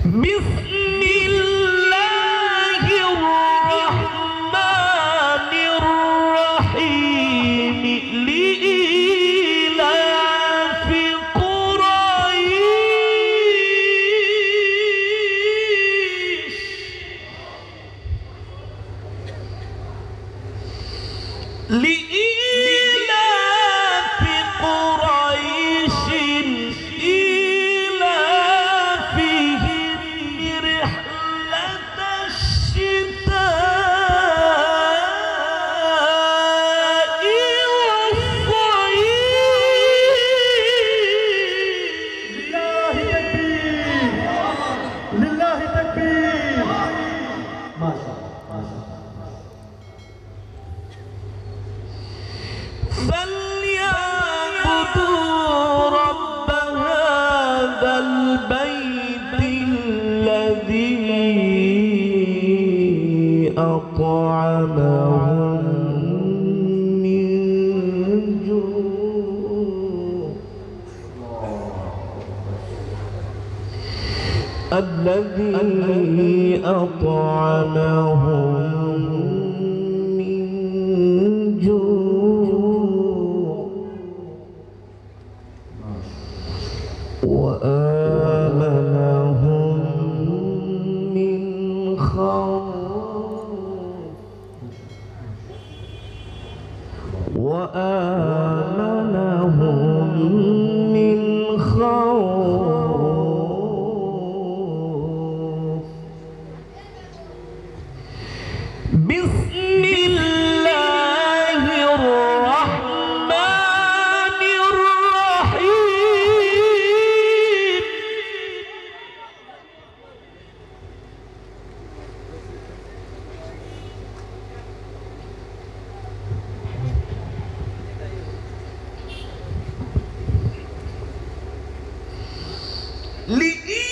Bismillahirrahmanirrahim. Li'ilafi Quraisy. Li'ilafi Quraisyin ilafihim rihlatash shitaa'i was-sayf. Lillahi takbir. Masya Allah. فليعبدوا رب هذا البيت الذي أطعمهم من جوع الذي أطعمهم من جوع وآمنهم من خوف وآمنهم من خوف. بسم الله الرحمن الرحيم. لإيلاف